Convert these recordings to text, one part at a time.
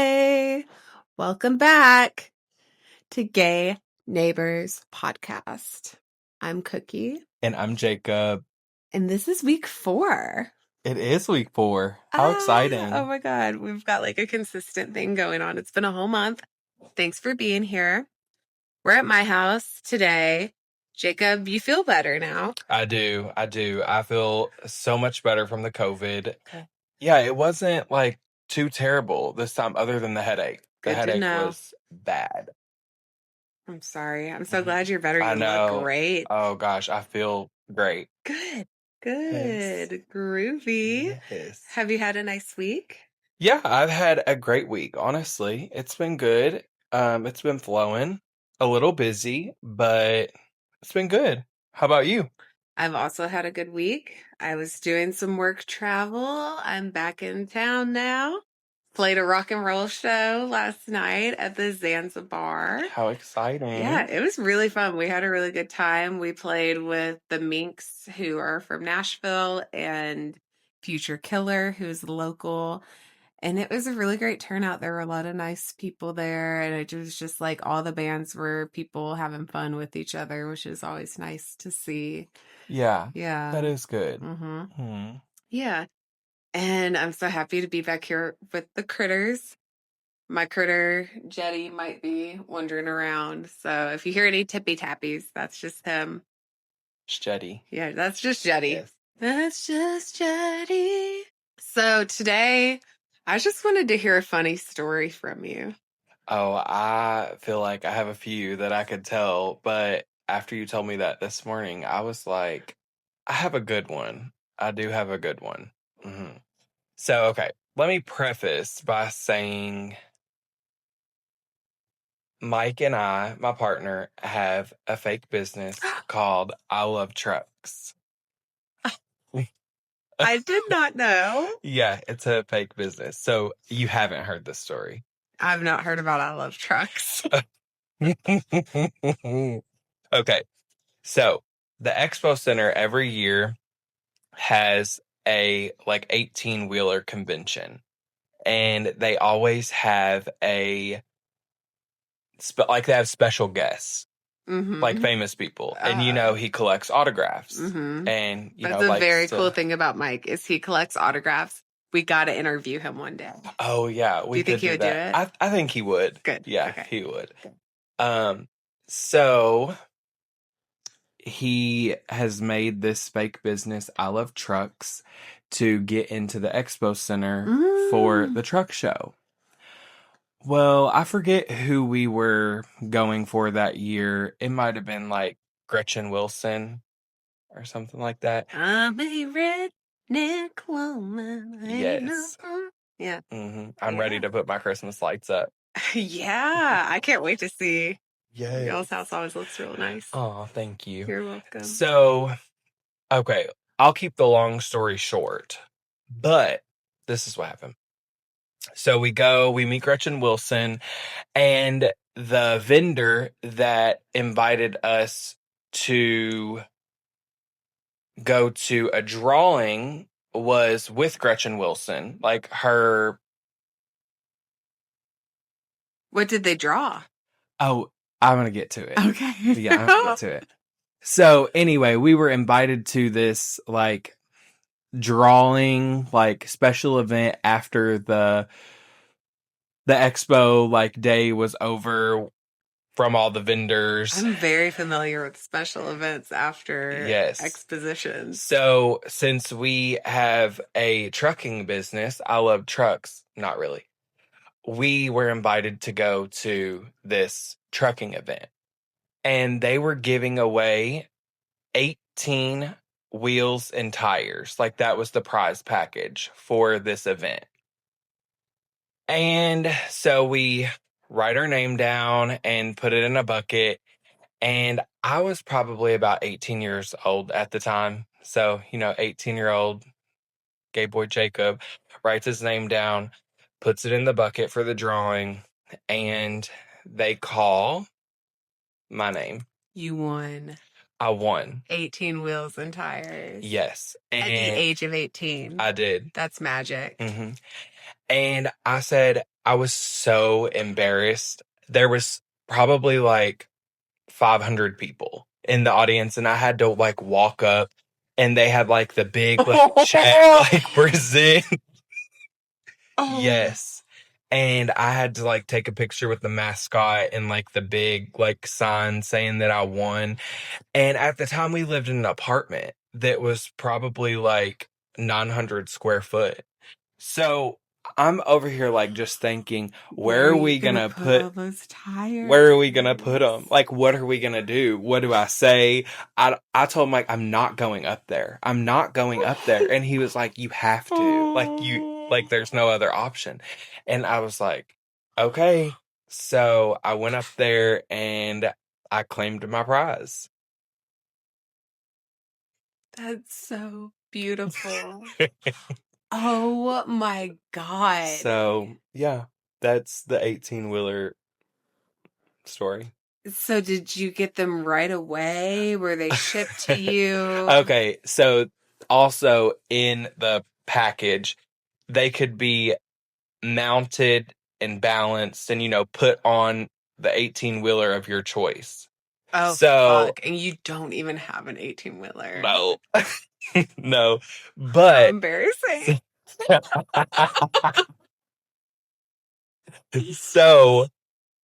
Hey, welcome back to Gay Neighbors Podcast. I'm Cookie, And I'm Jacob. and this is week 4. It is week 4. How Oh exciting. my God, we've got like a consistent thing going on. It's been a whole month. Thanks for being here. We're at my house today. Jacob, you feel better now? I do. I feel so much better from the COVID. Okay. Yeah, it wasn't like too terrible this time other than the headache. The Good to headache know. was bad. I'm sorry. I'm so glad you're better. I You look know. great. Oh gosh, I feel great. Good. Yes. Good. Groovy. Yes. Have you had a nice week? Yeah, I've had a great week, honestly. It's been good. It's been flowing. A little busy, but it's been good. How about you? I've also had a good week. I was doing some work travel. I'm back in town now. Played a rock and roll show last night at the Zanzibar. How exciting. Yeah, it was really fun. We had a really good time. We played with the Minks, who are from Nashville, and Future Killer, who's local. And it was a really great turnout. There were a lot of nice people there. And it was just like all the bands were people having fun with each other, which is always nice to see. Yeah, Yeah. that is good. Mm-hmm. Yeah. And I'm so happy to be back here with the critters. My critter, Jetty, might be wandering around. So if you hear any tippy tappies, that's just him. It's Jetty. Yeah, that's just Jetty. Yes. That's just Jetty. So today, I just wanted to hear a funny story from you. Oh, I feel like I have a few that I could tell, but after you told me that this morning, I was like, I have a good one. I do have a good one. So, okay, let me preface by saying Mike and I, my partner, have a fake business called I Love Trucks. I did not know. Yeah, it's a fake business. So you haven't heard this story. I've not heard about I Love Trucks. Okay, so the Expo Center every year has a like 18-wheeler convention, and they always have they have special guests, like famous people, and he collects autographs, and that's a very cool thing about Mike is he collects autographs. We got to interview him one day. Oh yeah, do you think he would that. do it? I think he would. Good. Yeah, okay. He would. So he has made this fake business, I Love Trucks, to get into the Expo Center for the truck show. Well, I forget who we were going for that year. It might have been like Gretchen Wilson or something like that. I'm a redneck woman. Yes. Yeah. I'm ready to put my Christmas lights up. Yeah, I can't wait to see. Yes. Y'all's house always looks real nice. Oh, thank you. You're welcome. So, okay, I'll keep the long story short, but this is what happened. So we meet Gretchen Wilson, and the vendor that invited us to go to a drawing was with Gretchen Wilson, like her. What did they draw? Oh, I'm going to get to it. Okay. Yeah, I'm going to get to it. So anyway, we were invited to this like drawing, like special event after the expo like day was over from all the vendors. I'm very familiar with special events after expositions. So since we have a trucking business, I Love Trucks, not really. We were invited to go to this trucking event, and they were giving away 18 wheels and tires. Like that was the prize package for this event. And so we write our name down and put it in a bucket. And I was probably about 18 years old at the time. So, 18-year-old gay boy Jacob writes his name down, puts it in the bucket for the drawing, and they call my name. You won. I won. 18 wheels and tires. Yes. At the age of 18. I did. That's magic. And I said, I was so embarrassed. There was probably like 500 people in the audience, and I had to like walk up, and they had like the big like check like present. Oh, Yes. And I had to like take a picture with the mascot and like the big like sign saying that I won. And at the time we lived in an apartment that was probably like 900 square foot. So I'm over here like just thinking, where are you gonna put all those where are tires? we gonna put them? Like, what are we gonna do? What do I say? I told him like I'm not going up there. I'm not going up there. And he was like, you have to. Like there's no other option. And I was like, okay. So I went up there and I claimed my prize. That's so beautiful. Oh my God. So yeah, that's the 18 wheeler story. So did you get them right away? Were they shipped to you? Okay, so also in the package, they could be mounted and balanced and, put on the 18 wheeler of your choice. Oh, So, fuck. And you don't even have an 18-wheeler. no, no, How but embarrassing. so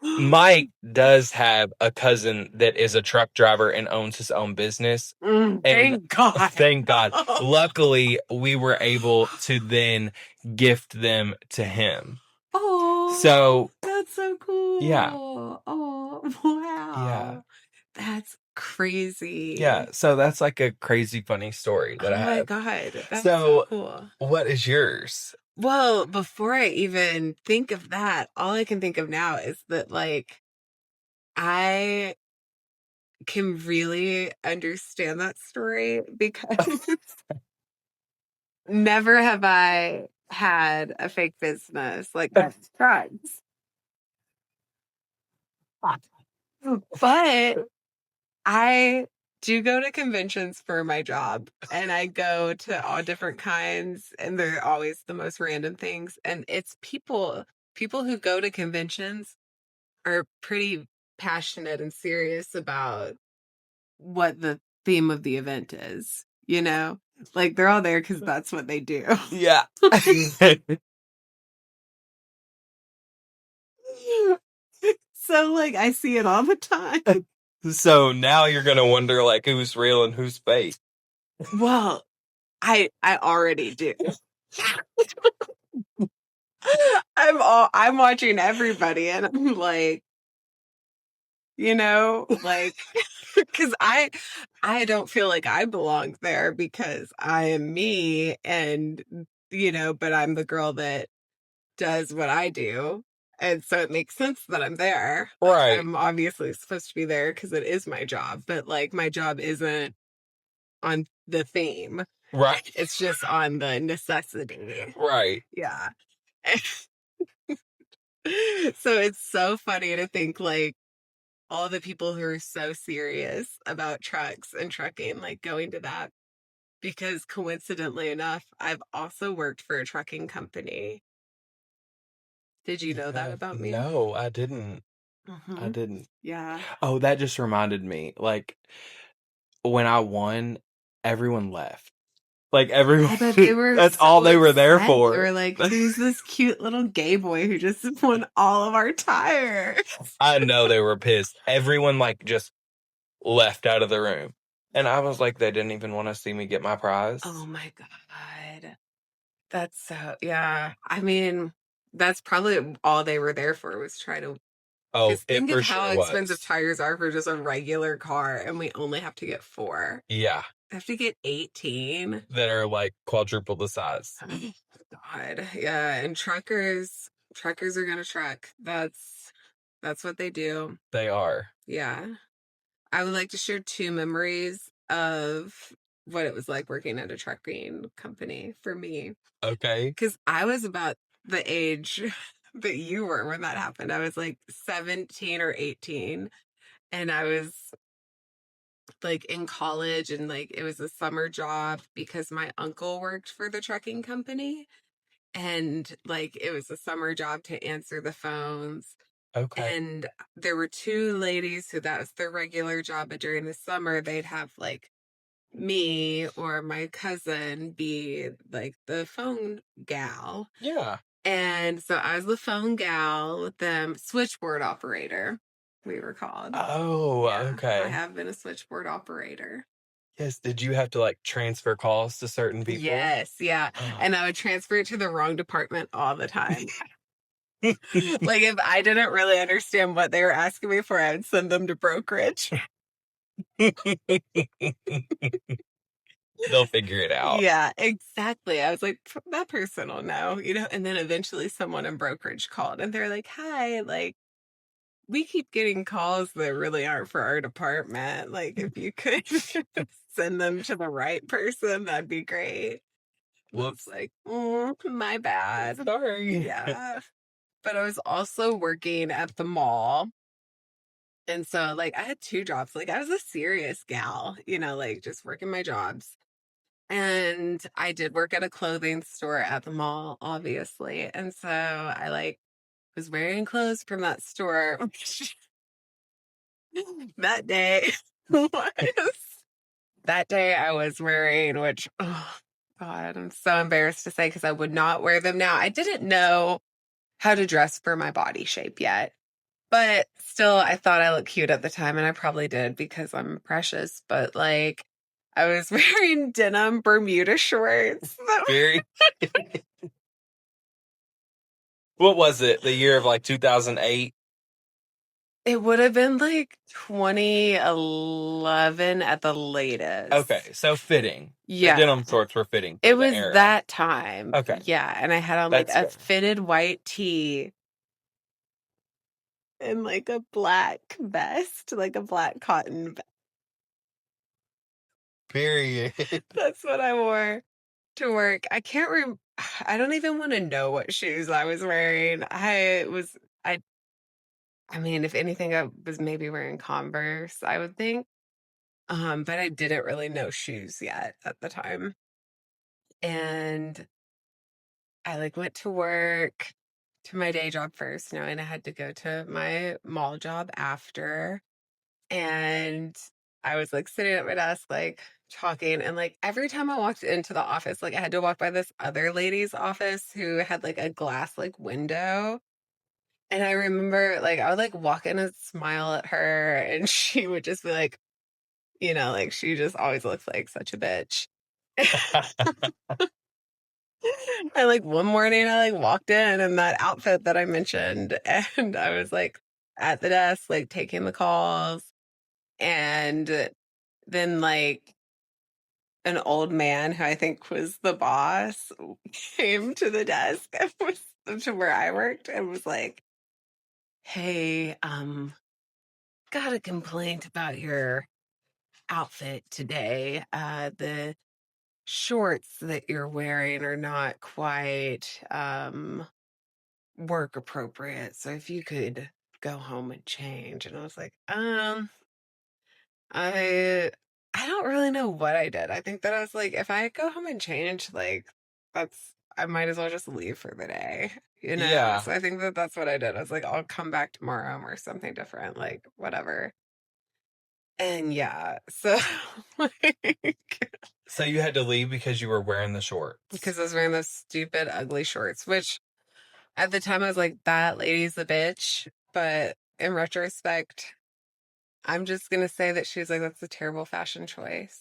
Mike does have a cousin that is a truck driver and owns his own business. And Thank God. thank God. Luckily, we were able to then gift them to him. Oh, So, that's so cool. yeah. Oh, Yeah. wow. That's crazy. Yeah. So that's like a crazy funny story that I Oh my have. God. That's So, so cool. what is yours? Well, before I even think of that, all I can think of now is that, like, I can really understand that story because never have I had a fake business like that. Drugs. But I do go to conventions for my job and I go to all different kinds and they're always the most random things. And it's people who go to conventions are pretty passionate and serious about what the theme of the event is, you know? Like they're all there because that's what they do. Yeah. So like I see it all the time. So now you're going to wonder like who's real and who's fake. Well, I already do. I'm watching everybody and I'm like, like because I don't feel like I belong there because I am me and but I'm the girl that does what I do. And so it makes sense that I'm there. Like Right. I'm obviously supposed to be there because it is my job, but like my job isn't on the theme. Right. It's just on the necessity. Right. Yeah. So it's so funny to think like all the people who are so serious about trucks and trucking, like going to that. Because coincidentally enough, I've also worked for a trucking company. Did you know that Yeah. about me? No, I didn't. I Mm-hmm. didn't. Yeah. Oh, that just reminded me. Like when I won, everyone left. Like everyone, I bet they were that's all so they were there upset. They for. were like, who's this cute little gay boy who just won all of our tires? I know they were pissed. Everyone like just left out of the room. And I was like, they didn't even want to see me get my prize. Oh my God. That's so, yeah. I mean, that's probably all they were there for was try to. Oh, Because it think of for how sure expensive was. tires are for just a regular car, and we only have to get 4. Yeah, I have to get 18. that are like quadruple the size. God, yeah. And truckers are gonna truck. That's what they do. They are. Yeah. I would like to share 2 memories of what it was like working at a trucking company for me. Okay. Because I was about the age that you were when that happened. I was like 17 or 18. And I was like in college and like it was a summer job because my uncle worked for the trucking company. And like it was a summer job to answer the phones. Okay. And there were two ladies who that was their regular job, but during the summer they'd have like me or my cousin be like the phone gal. Yeah. And so I was the phone gal with them, switchboard operator, we were called. Oh, Yeah, I okay. have been a switchboard operator. Yes. Did you have to like transfer calls to certain people? Yes, yeah. And I would transfer it to the wrong department all the time. Like if I didn't really understand what they were asking me for, I would send them to brokerage. They'll figure it out. Yeah, exactly. I was like, that person will know, you know. And then eventually someone in brokerage called and they're like, hi, like, we keep getting calls that really aren't for our department. Like, if you could send them to the right person, that'd be great. Whoops. Like, my bad. Sorry. Yeah. But I was also working at the mall. And so, like, I had two jobs. Like, I was a serious gal, you know, like just working my jobs. And I did work at a clothing store at the mall, obviously. And so I like was wearing clothes from that store that day. That day I was wearing, which, oh God, I'm so embarrassed to say because I would not wear them now. I didn't know how to dress for my body shape yet. But still, I thought I looked cute at the time, and I probably did because I'm precious. But like, I was wearing denim Bermuda shorts. Very. What was it? The year of like 2008? It would have been like 2011 at the latest. Okay, so fitting. Yeah. The denim shorts were fitting. It was that time. Okay. Yeah, and I had on like That's a fair. fitted white tee and like a black vest, like a black cotton vest. Period. That's what I wore to work. I don't even want to know what shoes I was wearing. I mean, if anything, I was maybe wearing Converse, I would think. But I didn't really know shoes yet at the time. And I like went to work to my day job first, knowing I had to go to my mall job after. And I was like sitting at my desk, like talking. And like every time I walked into the office, like I had to walk by this other lady's office who had like a glass like window. And I remember like I would like walk in and smile at her, and she would just be like, you know, like she just always looks like such a bitch. And like one morning I like walked in that outfit that I mentioned, and I was like at the desk, like taking the calls. And then like an old man who I think was the boss came to the desk and was to where I worked and was like, hey, got a complaint about your outfit today. The shorts that you're wearing are not quite work appropriate. So if you could go home and change. And I was like, I don't really know what I did. I think that I was like, if I go home and change, like I might as well just leave for the day, you know? Yeah. So I think that that's what I did. I was like, I'll come back tomorrow or something different, like whatever. And yeah, so like, So you had to leave because you were wearing the shorts. because I was wearing those stupid, ugly shorts, which at the time I was like, that lady's a bitch. But in retrospect, I'm just gonna say that she was like, that's a terrible fashion choice.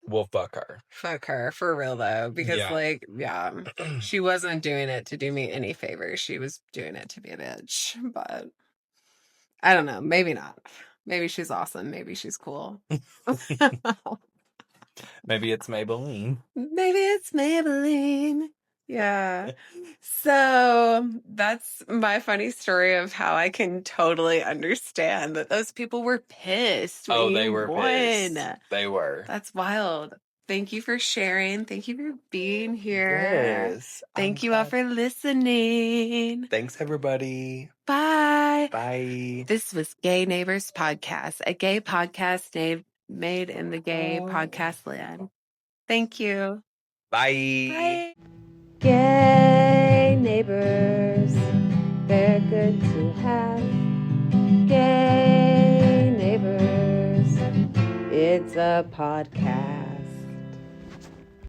Well, fuck her. Fuck her, for real though. Because Yeah. like, yeah, she wasn't doing it to do me any favors. She was doing it to be a bitch. But I don't know, maybe not. Maybe she's awesome. Maybe she's cool. Maybe it's Maybelline. Maybe it's Maybelline. Yeah. So that's my funny story of how I can totally understand that those people were pissed when Oh, they you were won. pissed. They were. That's wild. Thank you for sharing. Thank you for being here. Yes. Thank you all for listening. Thanks, everybody. Bye. Bye. This was Gay Neighbors Podcast, a gay podcast made in the gay podcast land. Thank you. Bye. Bye. Gay neighbors, they're good to have. Gay neighbors, it's a podcast.